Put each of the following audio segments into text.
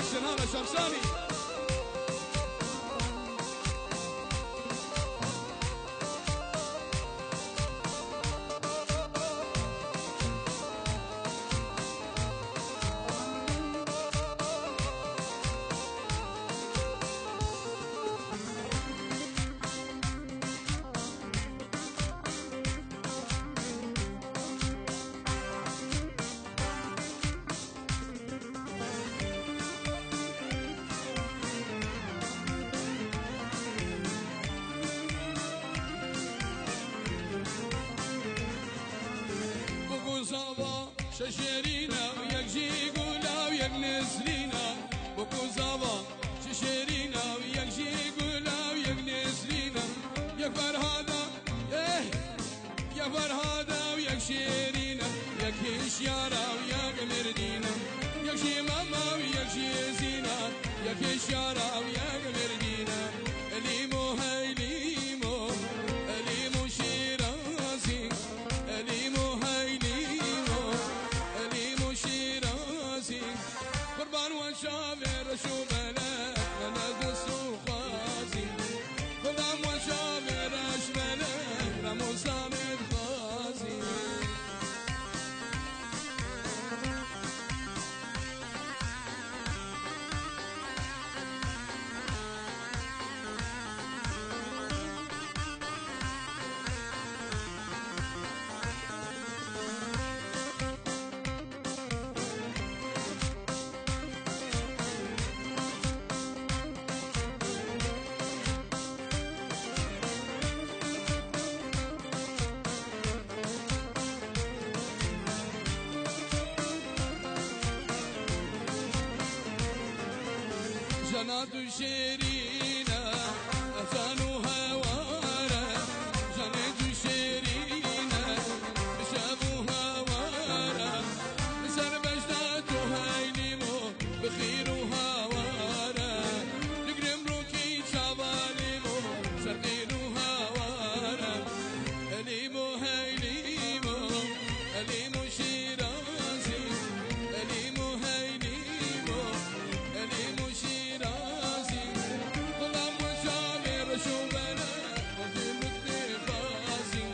سنان شمساني زاوا ششرينا وياك جي قولا وياك نسرينا بوكو زاوا ششرينا وياك جي قولا وياك نسرينا يا فرهادا يا فرهادا وياك شيرينا ياك هشيارا وياك مردينا ياك شي ماما وياك شي زينة ياك هشيارا وياك مردينا ليمو هاي ليمو ليمو شيرازي ليمو هاي قربان وشافر شو ملك ملك السوخازي غلام وشافر اش ملك رمو سامد خازي جنات شيرينا أفانو هوارا جنات شيرينا بشابو هوارا بسر بجداتو هايليمو بخيرو هوارا نقرم روكي شاباليمو سرقينو هوارا ليمو هايليمو ليمو شيرازي ليمو هايليمو ليمو شيرازي غلام وشامر شو بلد وزيم التفازي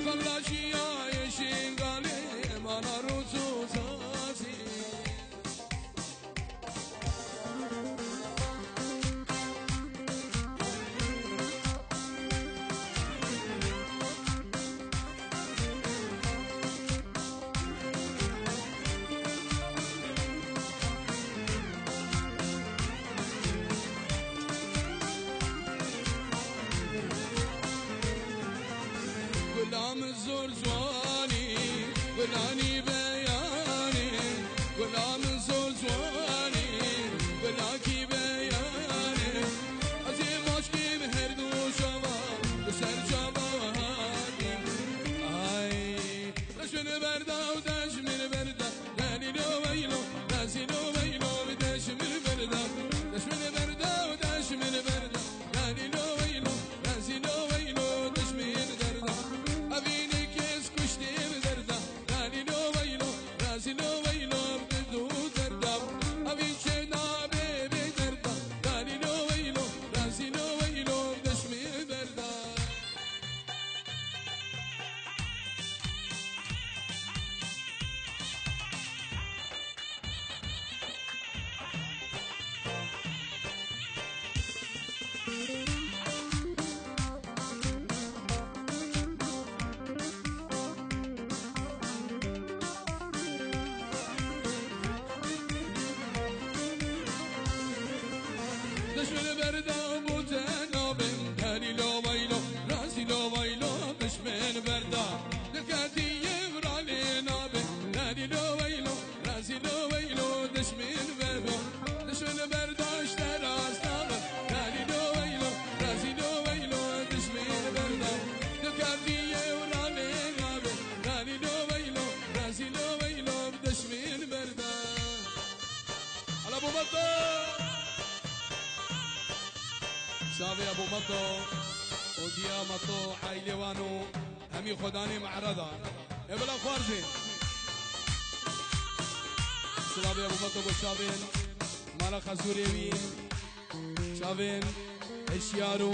خلاشي يا شنغالي ما نروزو زازي غلام الزور زواني غلاني بياني غلام الزور زواني غلاكي بياني عزيم عشقي بهردو شوا بسر شوا هادي اي دشمن بردا ودشمن بردا لاليلو ويلو لازيلو ويلو بدشمن بردا دشمن بردا ودشمن بردا لاليلو ويلو لازيلو ويلو دشمن بردا أبيني كيس كشتي بدردا لاليلو ويلو لازيلو ويلو بدو دردا أبين شينا بيبي دردا لاليلو ويلو لازيلو ويلو دشمن بردا دشمن بردا بوتنابن لاليلو ويلو لازيلو ويلو دشمن بردا لكاتي يفرالي نابن لاليلو ويلو لازيلو ويلو دشمن بردا دشمن بردا اشترى اسنابن لاليلو ويلو لازيلو ويلو دشمن بردا لكاتي يفرالي نابن لاليلو ويلو لازيلو ويلو دشمن بردا على ابو بطل شافي ابو مطو وديا مطو حيلوانو همي خداني معرضة ابلا خوارزين شافي ابو مطو بشافين مالا خزوريوي شافين اشيارو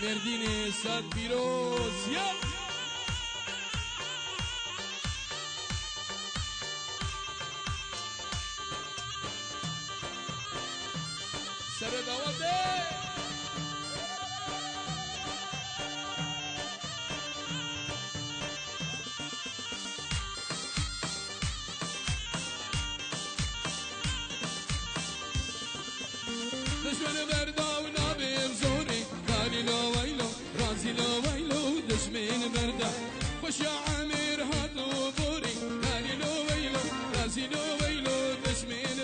مرديني ساد بيروز يلا سر دعوته دشمن بردا و نابیم زوری دالی لو ویلو رازی لو ویلو دشمن بردا خوش عامر هاتو بوری دالی لو ویلو رازی لو ویلو دشمن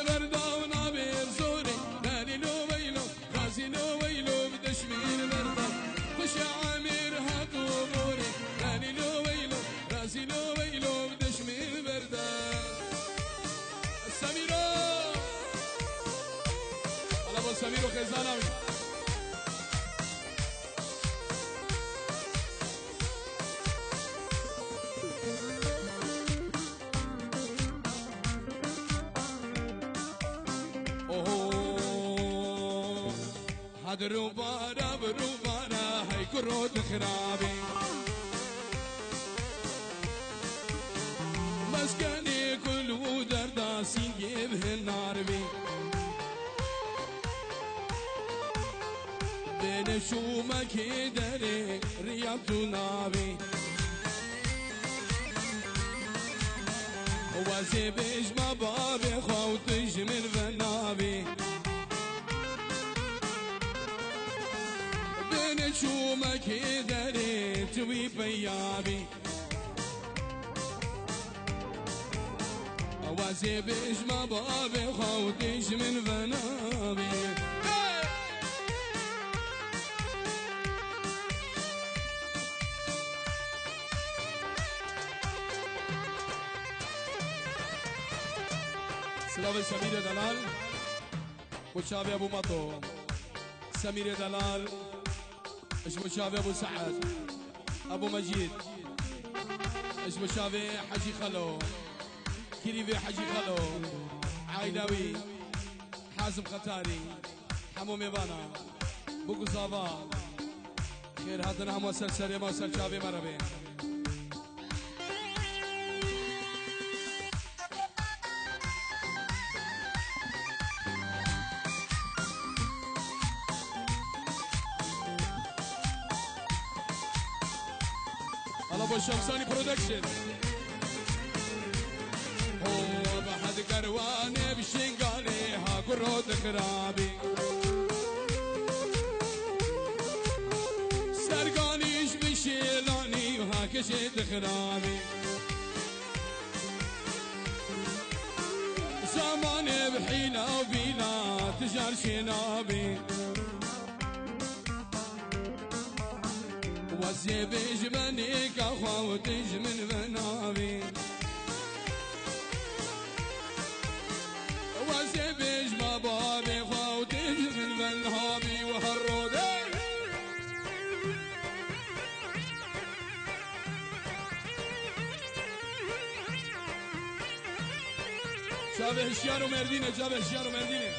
بردا و نابیم زوری دالی لو ویلو رازی لو ویلو دشمن بردا خوش عامر هاتو بوری دالی لو ویلو رازی لو ویلو دشمن بردا سمیرو ابو سمير وخزانوي اوه هاد روبارا بروبارا هاي كرود خرابي مسكني كل ودرداسي يبه النار بي بين شومك داري رياض نابي وزيبش ما بابي خوتش من فنابي بين شومك داري توي بيابي وزيبش ما بابي خوتش من فنابي سلام سمير دلال وشافي ابو مطو سمير دلال اسمه شافي ابو سعد ابو مجيد اسمه شافي حجي خلو كريبي حجي خلو عايداوي حازم ختاري حمو ميبانا بوكو صافا خير هاتنا هم وصل سريما وصل شافي مربي ابو الشمساني برودكشن هو بحد كرواني بشنقالي ها كرود خرابي سرقانيش بشيلاني وها كشيت خرابي زماني بحيلة وبيلا تجار شنابي وزيبش منيك أخوتش من بنابي وزيبش ما بابي أخوتش من بنابي وهالرودي شابه الشيار ومردينة شابه الشيار ومردينة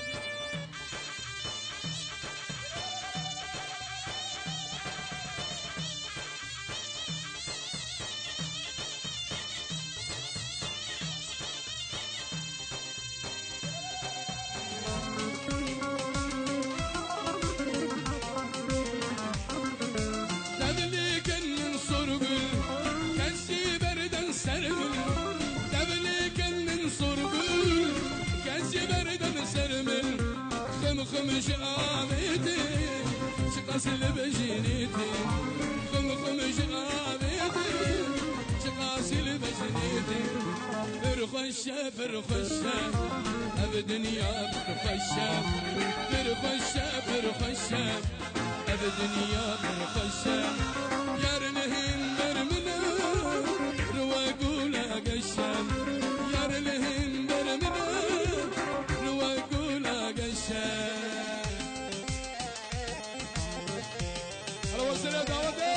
خمش آميتي شقاسل بجنيتي خمش آميتي شقاسل بجنيتي فرخشة فرخشة أبدنيا فرخشة فرخشة فرخشة أبدنيا فرخشة يارنهن برمنا رواقولا قشام يارنهن برمنا رواقولا قشام السلام دعوتي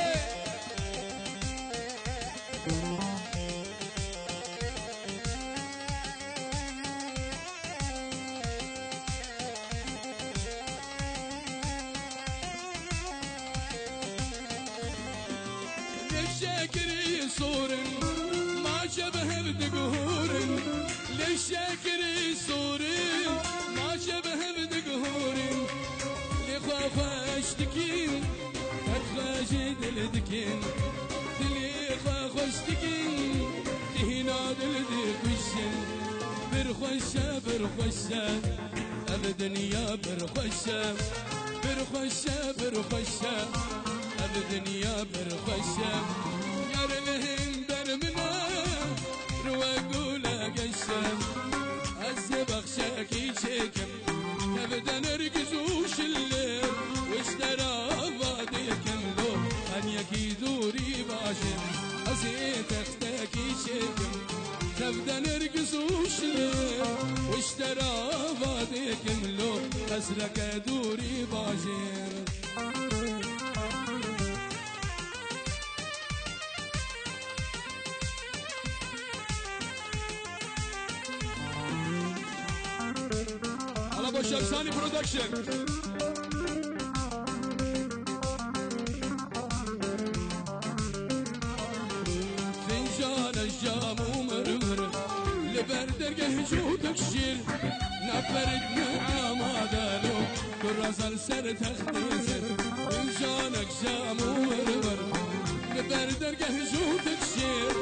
للشاكر صور ما شبه بدقهور للشاكر صور ما شبه بدقهور لخوف اشتكي اتخاجد الدكين دلي خوف اشتكي تهنا دلدك وشن برخوشة برخوشة ابدا يا برخوشة برخوشة برخوشة ابدا يا برخوشة يا رلهم برمنا رواقولا قشة الزبخ شاكي شكم ابدا نرقزوش الليل واشترى فاضيكم لو ان يكيدوري باشم ازيت اختاكي شكم تبدا نرقصوش الليل واشترى فاضيكم لو ازرق دوري باشم على ابو شمساني برودكشن الجام ومرمر لبردق جودك شير نفرد نعم هذالو كراسل سر تختيزر انجانك جام ومرمر لبردق جودك شير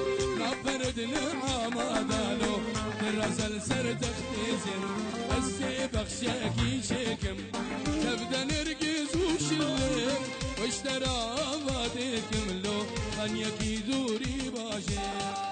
نفرد نعم هذالو كراسل سر تختيزر السيبخ شاكي شكم تبدا نرقز وشلم واشترى فاتكم لو ان يكيدوري باشر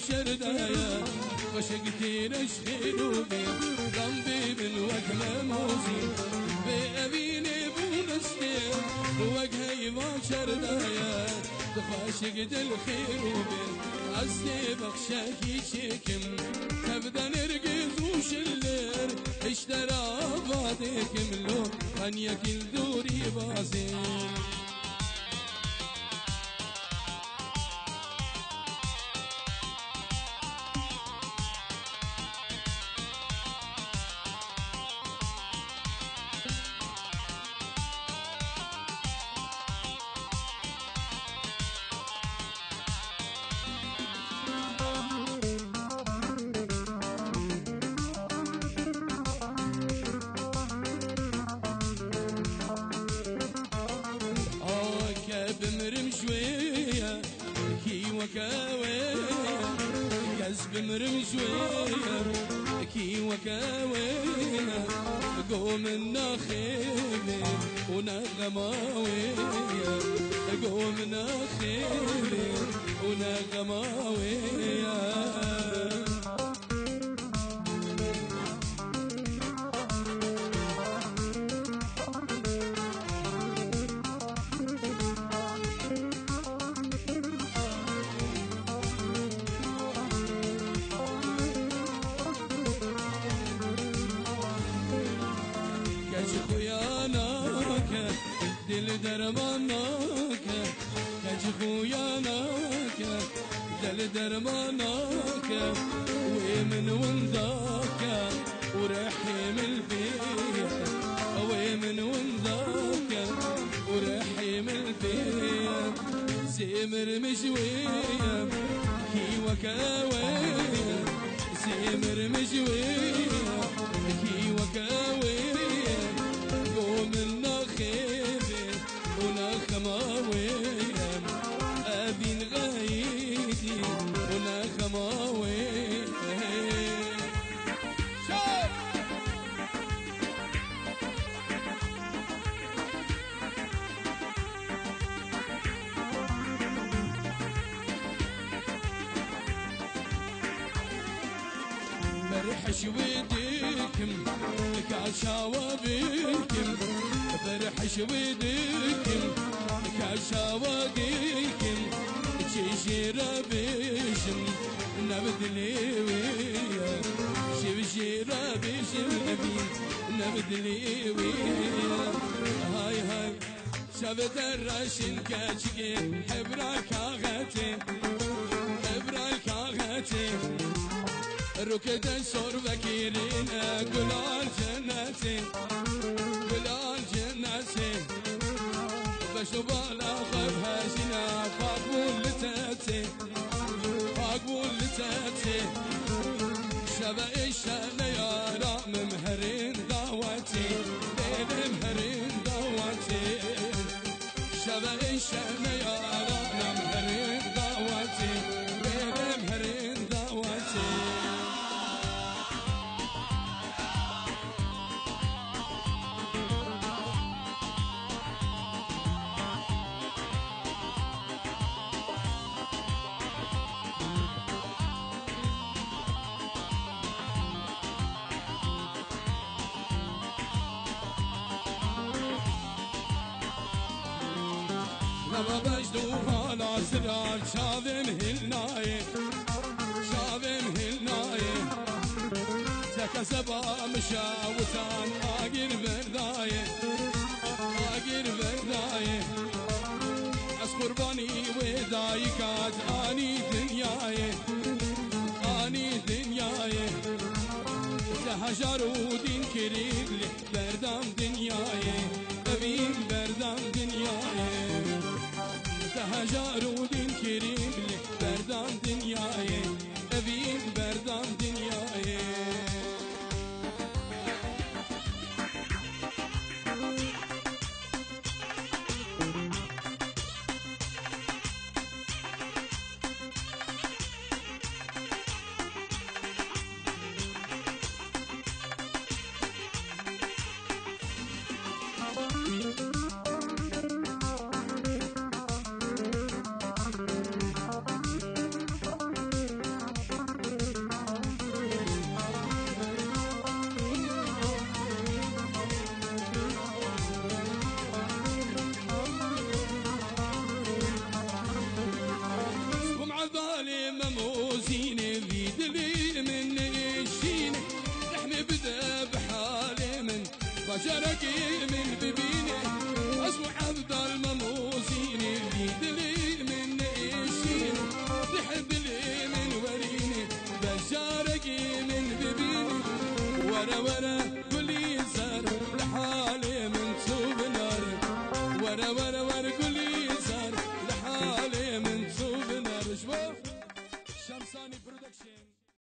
شردايا وشقتي نشخيلو بين ضمبي من وجه موزي بأبيني بونستين وجهي ما شردايا تخاشقت الخير وبين عزي بخشاكي شكم تبدا نرقز وشلر اشترى فاضيكم لو ان يكل دوري بازين بمرم شوية كي وكاوية كذب مرم شوية كي وكاوية قوم النخيل ونغماوية قوم النخيل ونغماوية دل درمانك كج خويانك دل درمانك ومن ونداك ورحم البيت ومن ونداك ورحم البيت زمر مجوية كي وكاوية زمر مجوية كي وكاوية قوم النخيل ونخماوية أبين غايدي ونخماوية فرحش وديكم كاشاوة بيكم فرحش وديكم كاشاوة بيكم شجيرة بيشم نبدلي ويا شجيرة بيشم أبين نبدلي ويا هاي هاي شبت الرشن كاشكي حبرك آغتي حبرك آغتي ركد الصور وكيرين قلال جنتي قلال جنتي بشبال أخذها جنا فاقبول لتاتي فاقبول لتاتي شبا إشان يارا ممهرين دعوتي ليل مهرين دعوتي شبا إشان يارا ممهرين دعوتي ليل مهرين دعوتي لما بجدو على سرار شاذم هالناي شاذم هالناي تكسبا مشاوتان آقر برداي آقر برداي أس قرباني ودايكات آني دنياي آني دنياي تهجر ودين كريم لي بردام دنياي أبين بردام دنياي تهجر ودين كريم لي بردام دنياي أبين بردام دنياي مموزيني في دلي من الشين نحمي بدا بحالي من بشرك